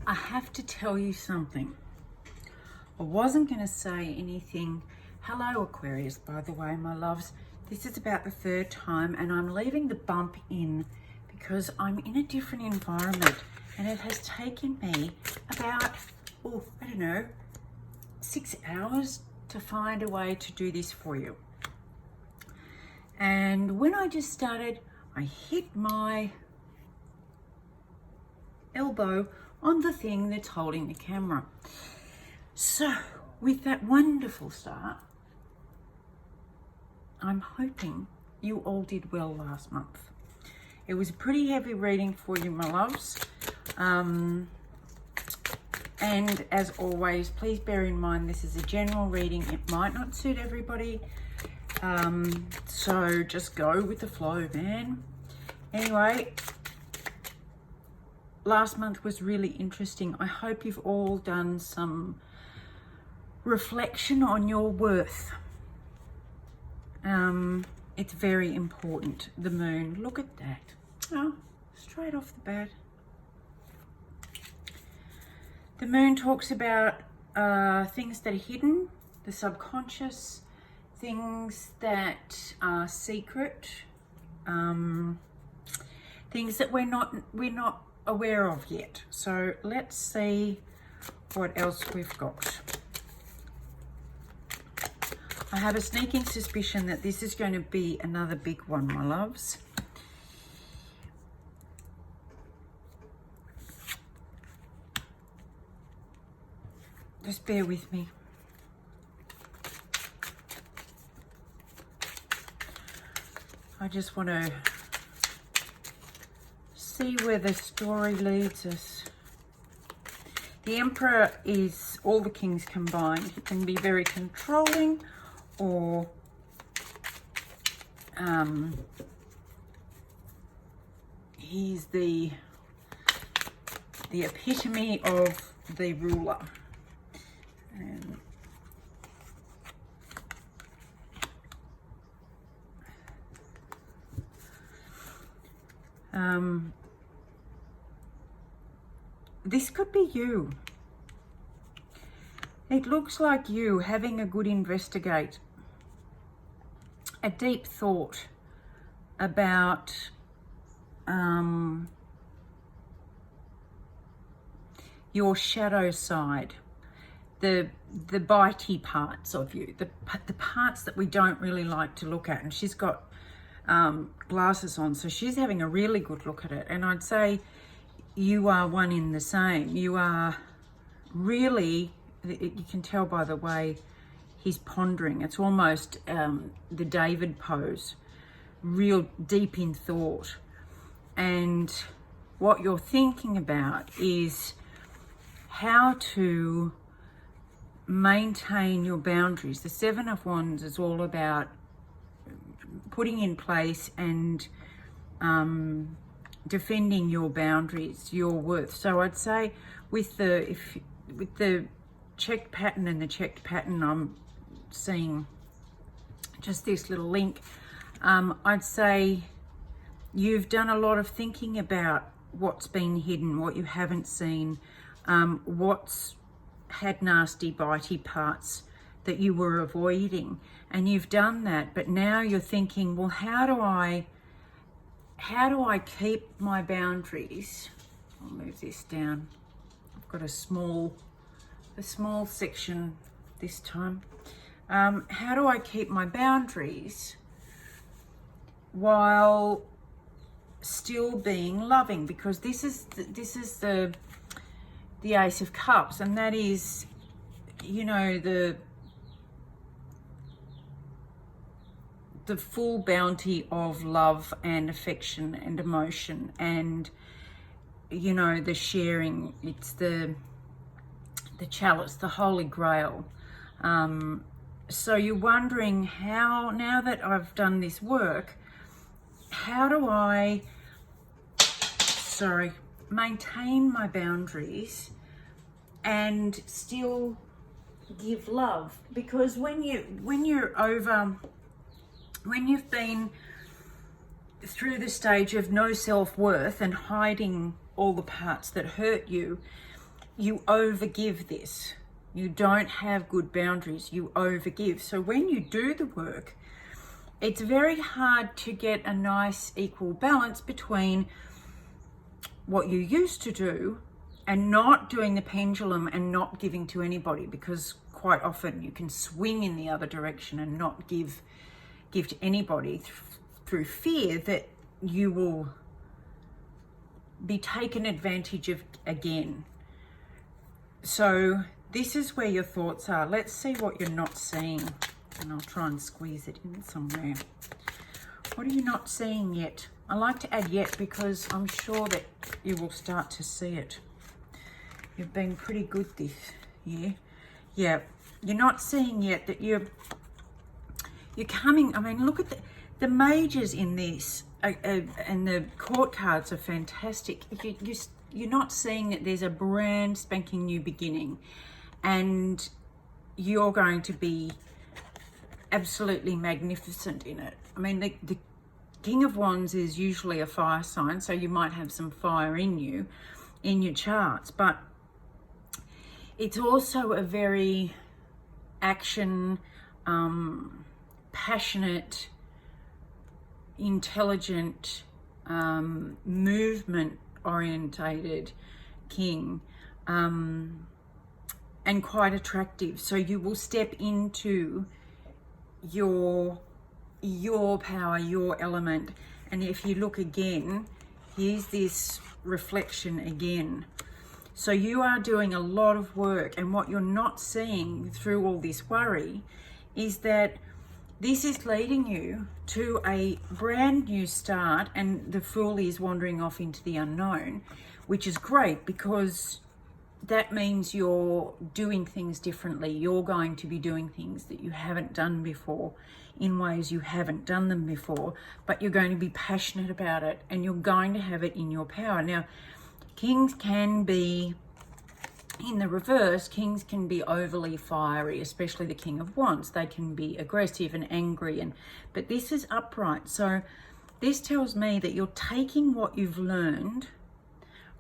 I have to tell you something. I wasn't going to say anything. Hello, Aquarius, by the way, my loves. This is about the third time, and I'm leaving the bump in because I'm in a different environment, and it has taken me about, I don't know, 6 hours to find a way to do this for you. And when I just started, I hit my elbow on the thing that's holding the camera. So with that wonderful start, I'm hoping you all did well last month. It was a pretty heavy reading for you, my loves. And as always, please bear in mind this is a general reading. It might not suit everybody. So just go with the flow, man. Anyway, last month was really interesting. I hope you've all done some reflection on your worth. It's very important. The moon, look at that. Oh, straight off the bat. The moon talks about things that are hidden, the subconscious, things that are secret, things that we're not aware of yet. So let's see what else we've got. I have a sneaking suspicion that this is going to be another big one, my loves. Just bear with me. I just want to see where the story leads us. The Emperor is all the kings combined. He can be very controlling, or he's the epitome of the ruler. This could be you. It looks like you having a good investigate, a deep thought about your shadow side, the bitey parts of you, the parts that we don't really like to look at. And she's got glasses on, so she's having a really good look at it. And I'd say you are one in the same. You are really, you can tell by the way he's pondering. It's almost the David pose, real deep in thought. And what you're thinking about is how to maintain your boundaries. The Seven of Wands is all about putting in place and defending your boundaries, your worth. So I'd say with the checked pattern and the checked pattern, I'm seeing just this little link. I'd say you've done a lot of thinking about what's been hidden, what you haven't seen, what's had nasty bitey parts that you were avoiding, and you've done that. But now you're thinking, well, how do I keep my boundaries? I'll move this down. I've got a small section this time. How do I keep my boundaries while still being loving? Because this is the Ace of Cups, and that is, you know, the full bounty of love and affection and emotion, and, you know, the sharing. It's the chalice, the Holy Grail. So you're wondering, how, now that I've done this work, how do I maintain my boundaries and still give love? Because when you've been through the stage of no self-worth and hiding all the parts that hurt you, you overgive this. You don't have good boundaries, you overgive. So when you do the work, it's very hard to get a nice equal balance between what you used to do and not doing the pendulum and not giving to anybody, because quite often you can swing in the other direction and not give to anybody through fear that you will be taken advantage of again. So this is where your thoughts are. Let's see what you're not seeing, and I'll try and squeeze it in somewhere. What are you not seeing yet? I like to add yet because I'm sure that you will start to see it. You've been pretty good this year. Yeah, you're not seeing yet that you're coming. I mean, look at the majors in this, and the court cards are fantastic. You're not seeing that there's a brand spanking new beginning, and you're going to be absolutely magnificent in it. I mean, the King of Wands is usually a fire sign, so you might have some fire in you, in your charts, but it's also a very action, passionate, intelligent, movement orientated king, and quite attractive. So you will step into your power, your element. And if you look again, here's this reflection again. So you are doing a lot of work, and what you're not seeing through all this worry is that this is leading you to a brand new start, and the Fool is wandering off into the unknown, which is great because that means you're doing things differently. You're going to be doing things that you haven't done before in ways you haven't done them before, but you're going to be passionate about it, and you're going to have it in your power. Now, kings can be, in the reverse, kings can be overly fiery, especially the King of Wands. They can be aggressive and angry, but this is upright. So this tells me that you're taking what you've learned,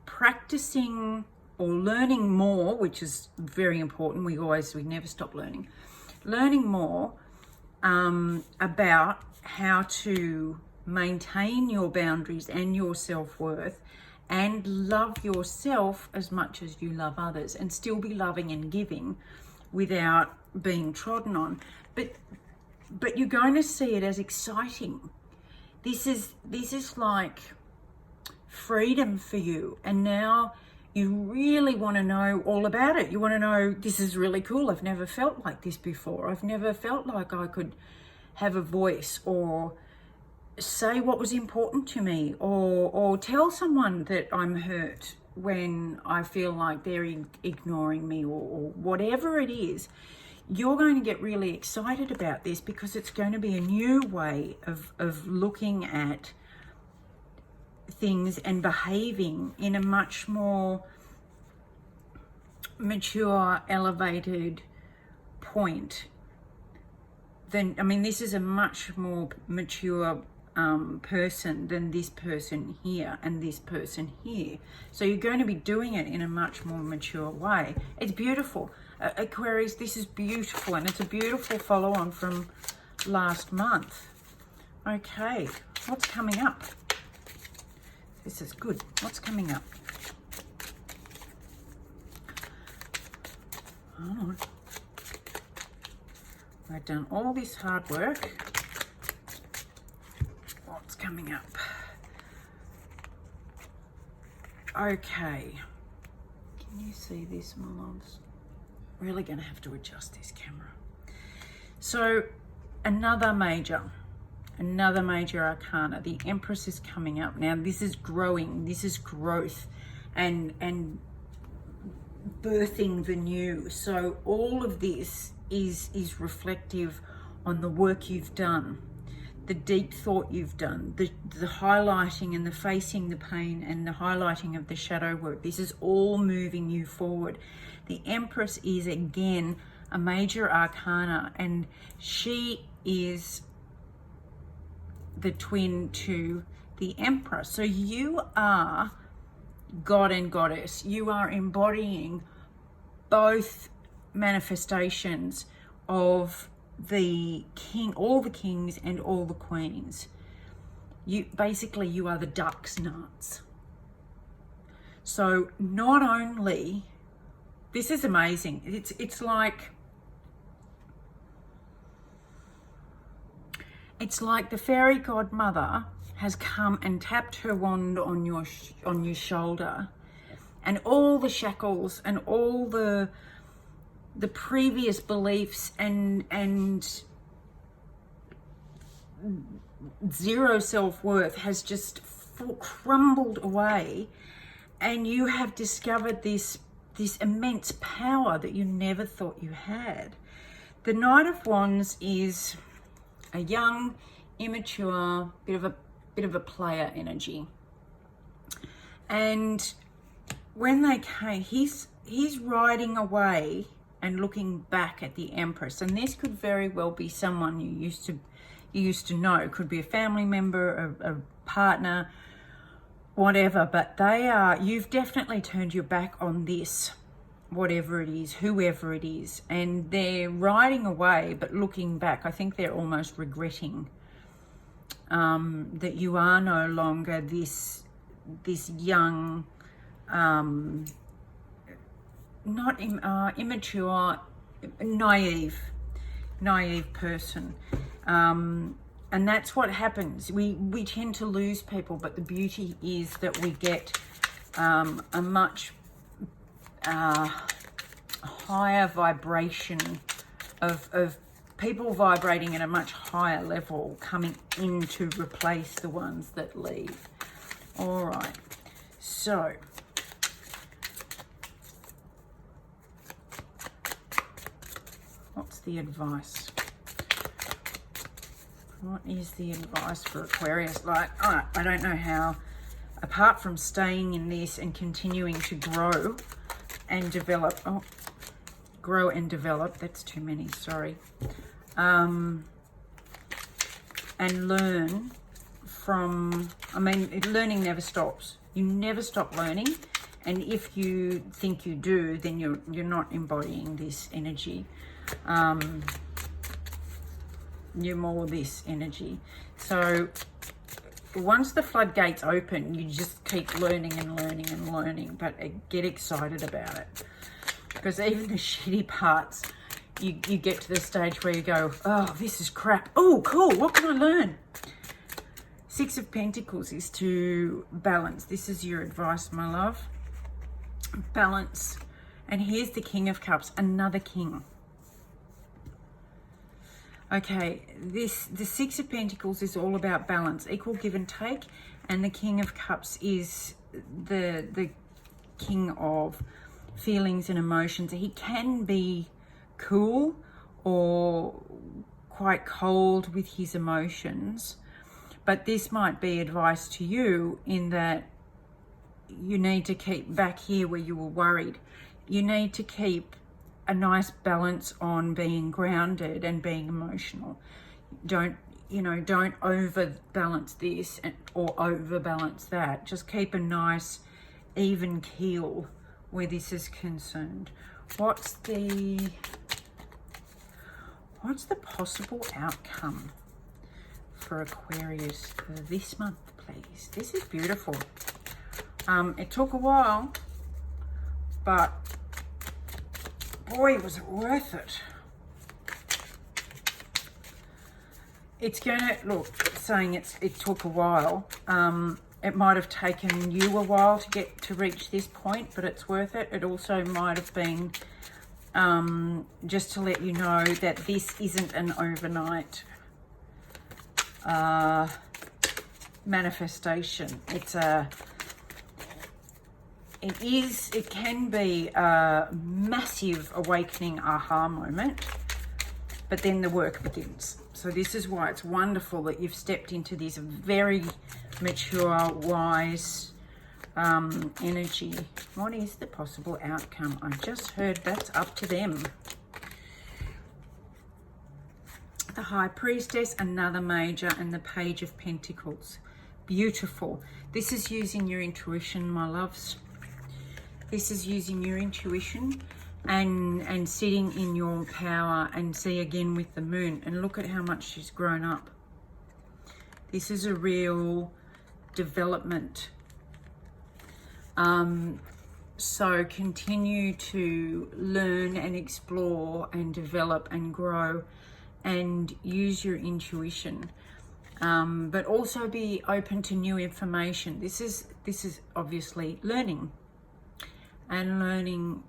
practicing or learning more, which is very important. We never stop learning more about how to maintain your boundaries and your self-worth, and love yourself as much as you love others, and still be loving and giving without being trodden on. But you're going to see it as exciting. This is like freedom for you, and now you really want to know all about it. You want to know, this is really cool. I've never felt like this before. I've never felt like I could have a voice, or say what was important to me, or tell someone that I'm hurt when I feel like they're ignoring me, or whatever it is. You're going to get really excited about this because it's going to be a new way of looking at things and behaving in a much more mature, elevated point than, I mean, this is a much more mature person than this person here and this person here. So you're going to be doing it in a much more mature way. It's beautiful. Aquarius, this is beautiful, and it's a beautiful follow on from last month. Okay, what's coming up? This is good. What's coming up? Hold on. I've done all this hard work. What's coming up? Okay. Can you see this, my loves? Really going to have to adjust this camera. So, another major arcana. The Empress is coming up. Now, this is growing. This is growth and birthing the new. So all of this is reflective on the work you've done, the deep thought you've done, the highlighting and the facing the pain and the highlighting of the shadow work. This is all moving you forward. The Empress is, again, a major arcana, and she is the twin to the Emperor. So you are God and Goddess. You are embodying both manifestations of the king, all the kings and all the queens. You basically, you are the duck's nuts. So not only, this is amazing. It's like the fairy godmother has come and tapped her wand on your shoulder, and all the shackles and all the previous beliefs and zero self-worth has just crumbled away, and you have discovered this immense power that you never thought you had. The Knight of Wands is a young, immature, bit of a player energy. And when they came, he's riding away and looking back at the Empress. And this could very well be someone you used to know. It could be a family member, a partner, whatever. But you've definitely turned your back on this, whatever it is, whoever it is, and they're riding away but looking back. I think they're almost regretting that you are no longer this young, not immature, naive person, and that's what happens. We tend to lose people, but the beauty is that we get a much higher vibration of people vibrating at a much higher level coming in to replace the ones that leave. All right, so what's the advice? What is the advice for Aquarius? Like, I don't know how, apart from staying in this and continuing to grow and develop. Oh, grow and develop. That's too many, sorry. And learn from, learning never stops. You never stop learning. And if you think you do, then you're not embodying this energy. You're more this energy. So once the floodgates open, you just keep learning and learning and learning, but get excited about it. Because even the shitty parts, you get to the stage where you go, oh, this is crap. Oh, cool, what can I learn? Six of Pentacles is to balance. This is your advice, my love. Balance. And here's the King of Cups, another king. Okay, the Six of Pentacles is all about balance, equal give and take, and the King of Cups is the king of feelings and emotions. He can be cool or quite cold with his emotions, but this might be advice to you in that you need to keep back here where you were worried. You need to keep a nice balance on being grounded and being emotional. Don't overbalance this or overbalance that. Just keep a nice even keel where this is concerned. What's the possible outcome for Aquarius for this month, please? This is beautiful. It took a while, but boy, was it worth it. It's gonna look, saying it took a while. It might have taken you a while to reach this point, but it's worth it. It also might have been just to let you know that this isn't an overnight manifestation. It can be a massive awakening aha moment, but then the work begins. So this is why it's wonderful that you've stepped into this very mature, wise energy. What is the possible outcome? I just heard that's up to them. The High Priestess, another major, and the Page of Pentacles. Beautiful. This is using your intuition, my loves. This is using your intuition and sitting in your power. And see again with the moon, and look at how much she's grown up. This is a real development. So continue to learn and explore and develop and grow and use your intuition. But also be open to new information. This is obviously learning. And learning,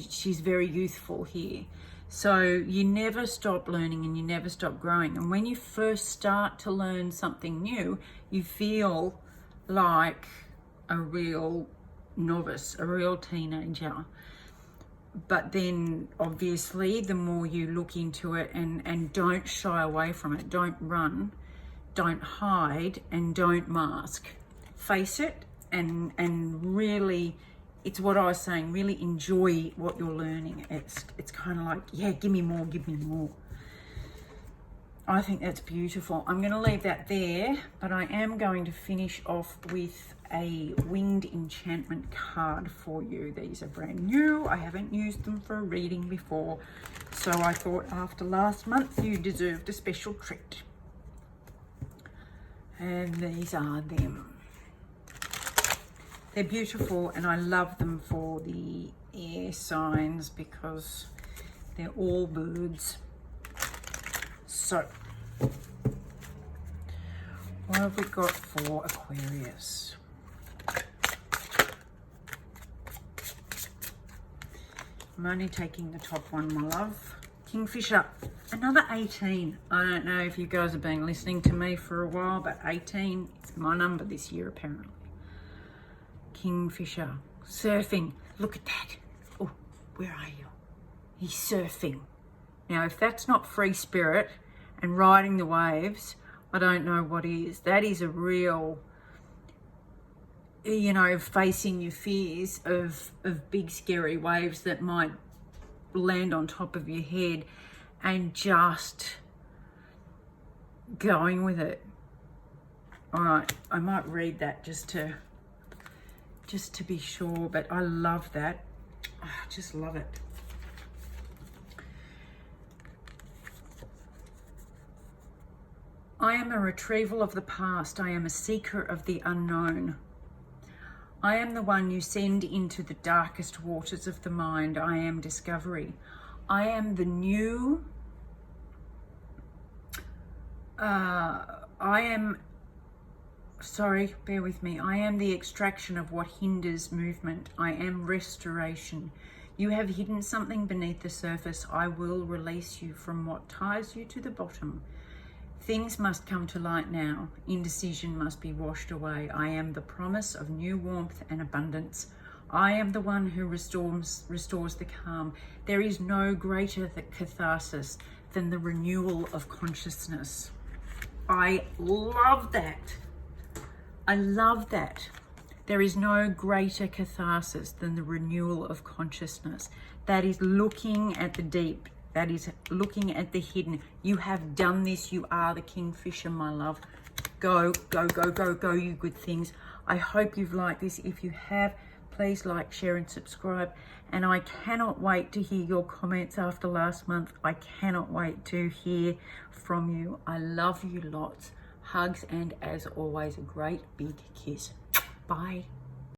she's very youthful here. So you never stop learning and you never stop growing. And when you first start to learn something new, you feel like a real novice, a real teenager. But then obviously the more you look into it and don't shy away from it, don't run, don't hide, and don't mask. Face it and really, it's what I was saying, really enjoy what you're learning. It's kind of like, yeah, give me more, give me more. I think that's beautiful. I'm going to leave that there, but I am going to finish off with a winged enchantment card for you. These are brand new. I haven't used them for a reading before, so I thought after last month you deserved a special treat. And these are them. They're beautiful, and I love them for the air signs because they're all birds. So, what have we got for Aquarius? I'm only taking the top one, my love. Kingfisher, another 18. I don't know if you guys have been listening to me for a while, but 18 is my number this year, apparently. Kingfisher, surfing. Look at that. Oh, where are you? He's surfing. Now, if that's not free spirit and riding the waves, I don't know what is. That is a real, you know, facing your fears of big scary waves that might land on top of your head and just going with it. All right, I might read that just to be sure, but I love that. I just love it. I am a retrieval of the past. I am a seeker of the unknown. I am the one you send into the darkest waters of the mind. I am discovery. I am the new. Sorry, bear with me. I am the extraction of what hinders movement. I am restoration. You have hidden something beneath the surface. I will release you from what ties you to the bottom. Things must come to light now. Indecision must be washed away. I am the promise of new warmth and abundance. I am the one who restores the calm. There is no greater catharsis than the renewal of consciousness. I love that. I love that. There is no greater catharsis than the renewal of consciousness. That is looking at the deep. That is looking at the hidden. You have done this. You are the Kingfisher, my love. Go, go, go, go, go, you good things. I hope you've liked this. If you have, please like, share, and subscribe. And I cannot wait to hear your comments after last month. I cannot wait to hear from you. I love you lots. Hugs, and as always, a great big kiss. Bye.